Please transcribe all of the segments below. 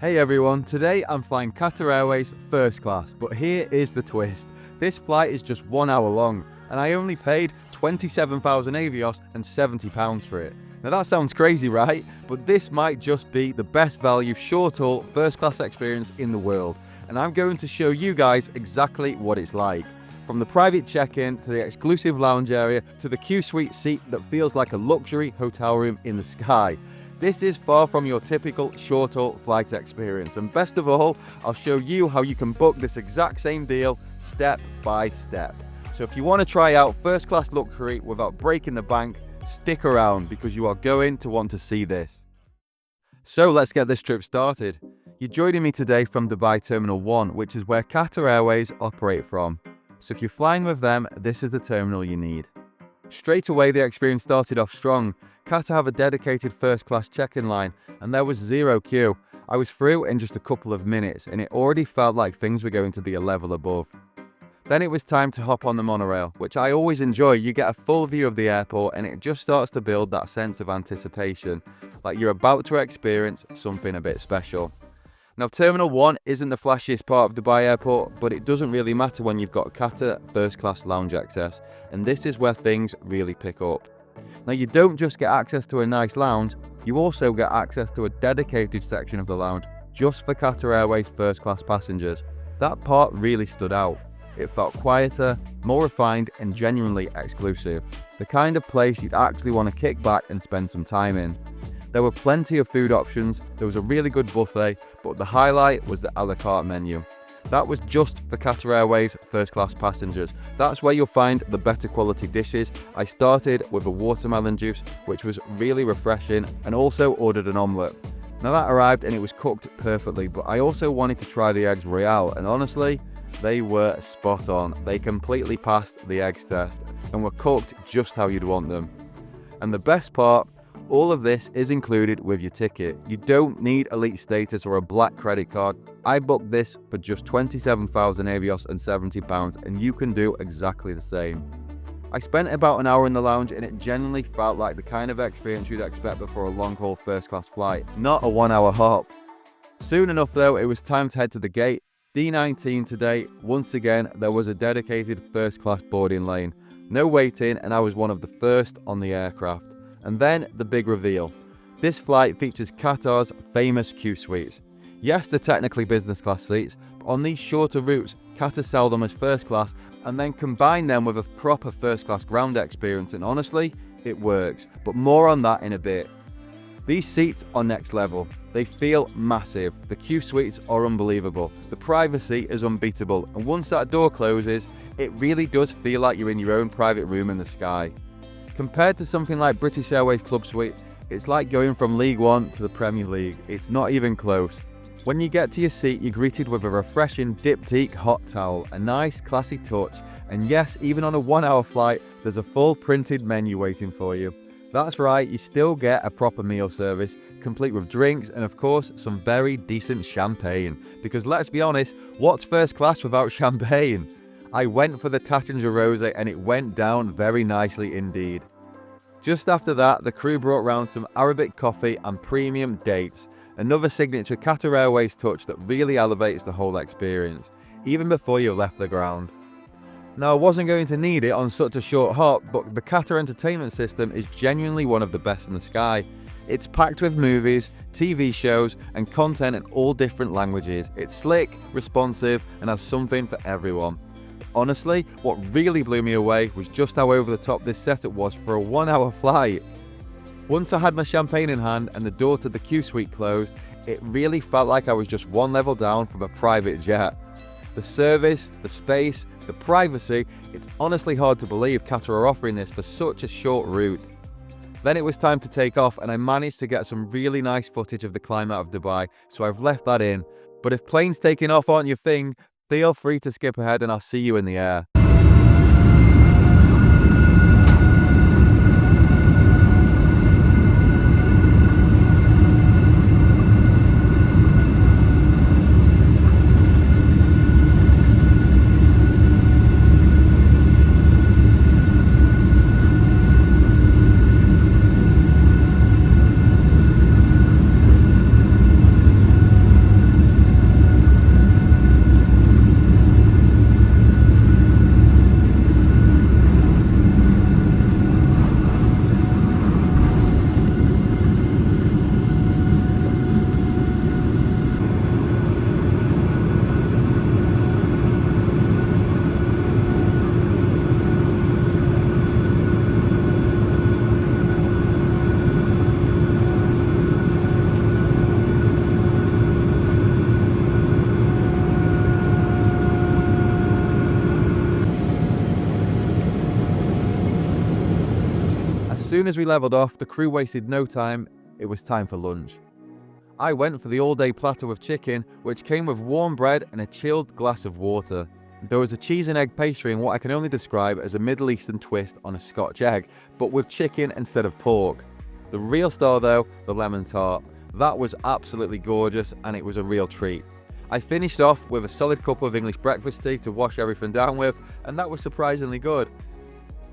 Hey everyone, today I'm flying Qatar Airways First Class, but here is the twist. This flight is just 1 hour long, and I only paid 27,000 Avios and £70 for it. Now that sounds crazy, right? But this might just be the best value short-haul first class experience in the world, and I'm going to show you guys exactly what it's like. From the private check-in, to the exclusive lounge area, to the Qsuite seat that feels like a luxury hotel room in the sky. This is far from your typical short-haul flight experience, and best of all, I'll show you how you can book this exact same deal step by step. So if you want to try out first class luxury without breaking the bank, stick around because you are going to want to see this. So let's get this trip started. You're joining me today from Dubai Terminal 1, which is where Qatar Airways operate from. So if you're flying with them, this is the terminal you need. Straight away, the experience started off strong. Qatar have a dedicated first class check-in line, and there was zero queue. I was through in just a couple of minutes, and it already felt like things were going to be a level above. Then it was time to hop on the monorail, which I always enjoy. You get a full view of the airport, and it just starts to build that sense of anticipation, like you're about to experience something a bit special. Now, Terminal 1 isn't the flashiest part of Dubai Airport, but it doesn't really matter when you've got Qatar First Class lounge access, and this is where things really pick up. Now, you don't just get access to a nice lounge, you also get access to a dedicated section of the lounge just for Qatar Airways First Class passengers. That part really stood out. It felt quieter, more refined, and genuinely exclusive. The kind of place you'd actually want to kick back and spend some time in. There were plenty of food options, there was a really good buffet, but the highlight was the a la carte menu. That was just for Qatar Airways First Class passengers. That's where you'll find the better quality dishes. I started with a watermelon juice, which was really refreshing, and also ordered an omelette. Now that arrived and it was cooked perfectly, but I also wanted to try the eggs royale, and honestly, they were spot on. They completely passed the eggs test and were cooked just how you'd want them. And the best part, all of this is included with your ticket. You don't need elite status or a black credit card. I booked this for just 27,000 Avios and £70, and you can do exactly the same. I spent about an hour in the lounge, and it genuinely felt like the kind of experience you'd expect before a long-haul first-class flight, not a 1 hour hop. Soon enough though, it was time to head to the gate. D19 today. Once again, there was a dedicated first-class boarding lane. No waiting, and I was one of the first on the aircraft. And then the big reveal. This flight features Qatar's famous Qsuites. Yes, they're technically business class seats, but on these shorter routes, Qatar sell them as first class and then combine them with a proper first class ground experience, and honestly, it works. But more on that in a bit. These seats are next level. They feel massive. The Qsuites are unbelievable. The privacy is unbeatable, and once that door closes, it really does feel like you're in your own private room in the sky. Compared to something like British Airways Qsuite, it's like going from League One to the Premier League. It's not even close. When you get to your seat, you're greeted with a refreshing diptyque hot towel, a nice classy touch, and yes, even on a 1 hour flight, there's a full printed menu waiting for you. That's right, you still get a proper meal service, complete with drinks and of course some very decent champagne. Because let's be honest, what's first class without champagne? I went for the Taittinger Rosé and it went down very nicely indeed. Just after that, the crew brought round some Arabic coffee and premium dates, another signature Qatar Airways touch that really elevates the whole experience, even before you left the ground. Now, I wasn't going to need it on such a short hop, but the Qatar entertainment system is genuinely one of the best in the sky. It's packed with movies, TV shows, and content in all different languages. It's slick, responsive, and has something for everyone. Honestly, what really blew me away was just how over the top this setup was for a 1 hour flight. Once I had my champagne in hand and the door to the Qsuite closed, it really felt like I was just one level down from a private jet. The service, the space, the privacy, it's honestly hard to believe Qatar are offering this for such a short route. Then it was time to take off, and I managed to get some really nice footage of the climb out of Dubai, so I've left that in. But if planes taking off aren't your thing, feel free to skip ahead and I'll see you in the air. soon as we leveled off, the crew wasted no time, it was time for lunch. I went for the all-day platter with chicken, which came with warm bread and a chilled glass of water. There was a cheese and egg pastry in what I can only describe as a Middle Eastern twist on a Scotch egg, but with chicken instead of pork. The real star though, the lemon tart. That was absolutely gorgeous and it was a real treat. I finished off with a solid cup of English breakfast tea to wash everything down with, and that was surprisingly good.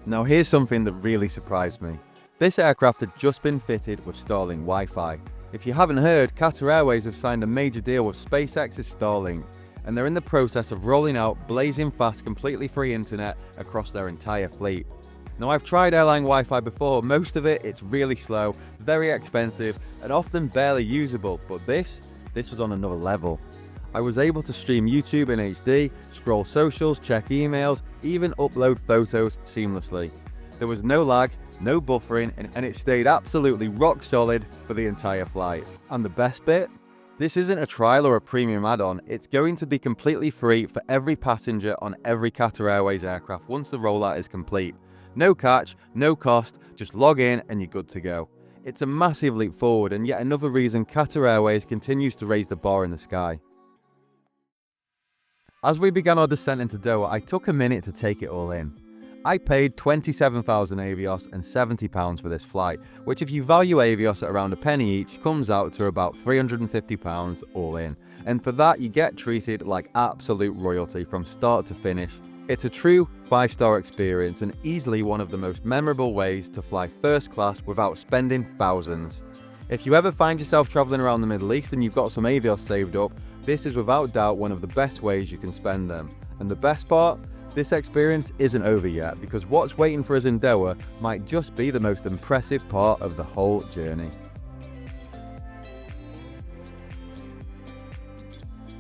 Now here's something that really surprised me. This aircraft had just been fitted with Starlink Wi-Fi. If you haven't heard, Qatar Airways have signed a major deal with SpaceX's Starlink, and they're in the process of rolling out blazing fast, completely free internet across their entire fleet. Now I've tried airline Wi-Fi before, most of it's really slow, very expensive, and often barely usable, but this was on another level. I was able to stream YouTube in HD, scroll socials, check emails, even upload photos seamlessly. There was no lag, no buffering, and it stayed absolutely rock solid for the entire flight. And the best bit? This isn't a trial or a premium add-on, it's going to be completely free for every passenger on every Qatar Airways aircraft once the rollout is complete. No catch, no cost, just log in and you're good to go. It's a massive leap forward and yet another reason Qatar Airways continues to raise the bar in the sky. As we began our descent into Doha, I took a minute to take it all in. I paid 27,000 Avios and £70 for this flight, which if you value Avios at around a penny each, comes out to about £350 all in. And for that, you get treated like absolute royalty from start to finish. It's a true 5-star experience and easily one of the most memorable ways to fly first class without spending thousands. If you ever find yourself traveling around the Middle East and you've got some Avios saved up, this is without doubt one of the best ways you can spend them. And the best part? This experience isn't over yet, because what's waiting for us in Doha might just be the most impressive part of the whole journey.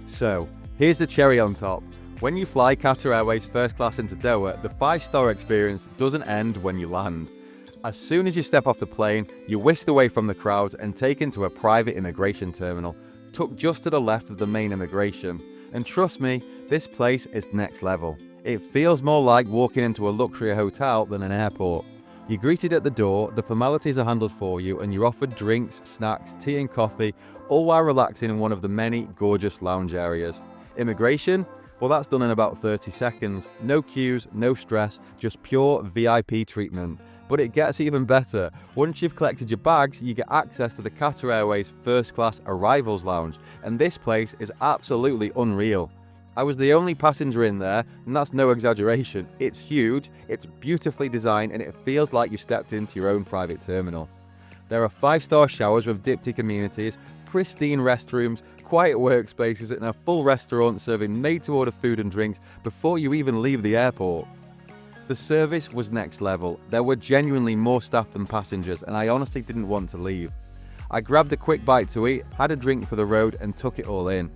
So, here's the cherry on top. When you fly Qatar Airways First Class into Doha, the 5-star experience doesn't end when you land. As soon as you step off the plane, you're whisked away from the crowds and taken to a private immigration terminal, tucked just to the left of the main immigration. And trust me, this place is next level. It feels more like walking into a luxury hotel than an airport. You're greeted at the door, the formalities are handled for you, and you're offered drinks, snacks, tea and coffee, all while relaxing in one of the many gorgeous lounge areas. Immigration? Well, that's done in about 30 seconds. No queues, no stress, just pure VIP treatment. But it gets even better. Once you've collected your bags, you get access to the Qatar Airways First Class Arrivals Lounge, and this place is absolutely unreal. I was the only passenger in there, and that's no exaggeration. It's huge, it's beautifully designed, and it feels like you've stepped into your own private terminal. There are 5-star showers with diptych amenities, pristine restrooms, quiet workspaces, and a full restaurant serving made-to-order food and drinks before you even leave the airport. The service was next level. There were genuinely more staff than passengers, and I honestly didn't want to leave. I grabbed a quick bite to eat, had a drink for the road, and took it all in.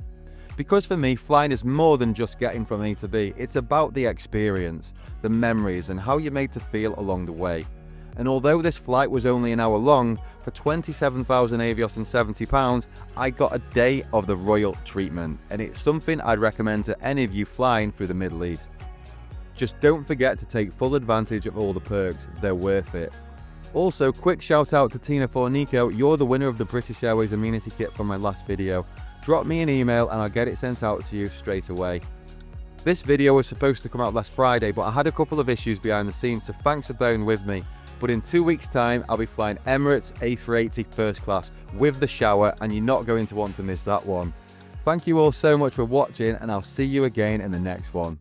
Because for me, flying is more than just getting from A to B. It's about the experience, the memories, and how you're made to feel along the way. And although this flight was only an hour long, for 27,000 Avios and £70, I got a day of the royal treatment, and it's something I'd recommend to any of you flying through the Middle East. Just don't forget to take full advantage of all the perks, they're worth it. Also, quick shout out to Tina Fornico, you're the winner of the British Airways amenity kit from my last video. Drop me an email and I'll get it sent out to you straight away. This video was supposed to come out last Friday, but I had a couple of issues behind the scenes, so thanks for bearing with me. But in 2 weeks time, I'll be flying Emirates A380 First Class with the shower, and you're not going to want to miss that one. Thank you all so much for watching, and I'll see you again in the next one.